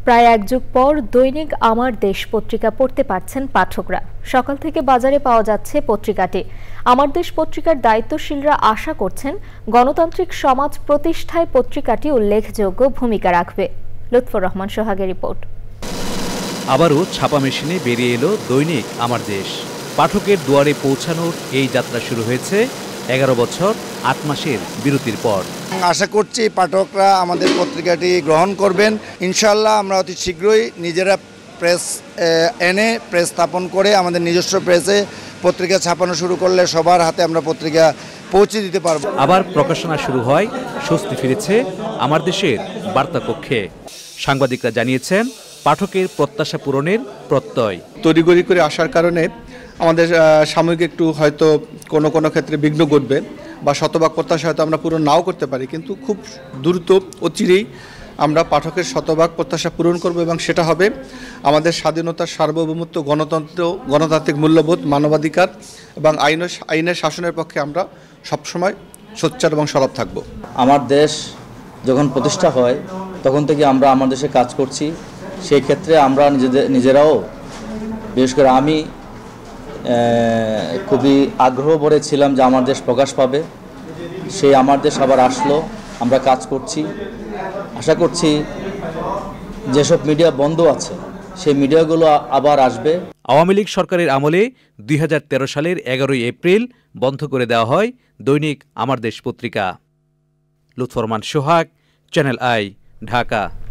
প্রায় এক যুগ পর দৈনিক আমার দেশ পত্রিকা পড়তে পারছেন পাঠকরা। সকাল থেকে বাজারে পাওয়া যাচ্ছে পত্রিকাটি। আমার দেশ পত্রিকার দায়িত্বশীলরা আশা করছেন গণতান্ত্রিক সমাজ প্রতিষ্ঠায় পত্রিকাটি উল্লেখযোগ্য ভূমিকা রাখবে। লুৎফর রহমান সোহাগের রিপোর্ট। আবারও ছাপা মেশিনে বেরিয়ে এলো দৈনিক আমার দেশ। পাঠকের দুয়ারে পৌঁছানোর এই যাত্রা শুরু হয়েছে 11 বছর 8 মাসের বিরতির পর। আশা করছি পাঠকরা আমাদের পত্রিকাটি গ্রহণ করবেন। ইনশাআল্লাহ আমরা অতি শীঘ্রই নিজেরা প্রেস এনে প্রেস স্থাপন করে আমাদের নিজস্ব প্রেসে পত্রিকা ছাপানো শুরু করলে সবার হাতে আমরা পত্রিকা পৌঁছে দিতে পারব। আবার প্রকাশনা শুরু হয়, স্বস্তি ফিরেছে আমার দেশের বার্তা কক্ষে। সাংবাদিকরা জানিয়েছেন পাঠকের প্রত্যাশা পূরণের প্রত্যয়। তড়িঘড়ি করে আসার কারণে আমাদের সাময়িক একটু হয়তো কোনো কোনো ক্ষেত্রে বিঘ্ন ঘটবে বা শতভাগ প্রত্যাশা হয়তো আমরা পূরণ নাও করতে পারি, কিন্তু খুব দ্রুত অচিরেই আমরা পাঠকের শতভাগ প্রত্যাশা পূরণ করব এবং সেটা হবে আমাদের স্বাধীনতার সার্বভৌমত্ব, গণতন্ত্র, গণতান্ত্রিক মূল্যবোধ, মানবাধিকার এবং আইনের শাসনের পক্ষে আমরা সবসময় সোচ্চার এবং সরব থাকব। আমার দেশ যখন প্রতিষ্ঠা হয় তখন থেকে আমরা আমার দেশে কাজ করছি। সেই ক্ষেত্রে আমরা নিজেরাও, বিশেষ করে আমি খুবই আগ্রহ ভরে ছিলাম যে আমার দেশ প্রকাশ পাবে। সেই আমার দেশ আবার আসলো, আমরা কাজ করছি। আশা করছি যেসব মিডিয়া বন্ধ আছে সেই মিডিয়াগুলো আবার আসবে। আওয়ামী লীগ সরকারের আমলে 2013 সালের 11 এপ্রিল বন্ধ করে দেওয়া হয় দৈনিক আমার দেশ পত্রিকা। লুৎফর রহমান সোহাগ, চ্যানেল আই, ঢাকা।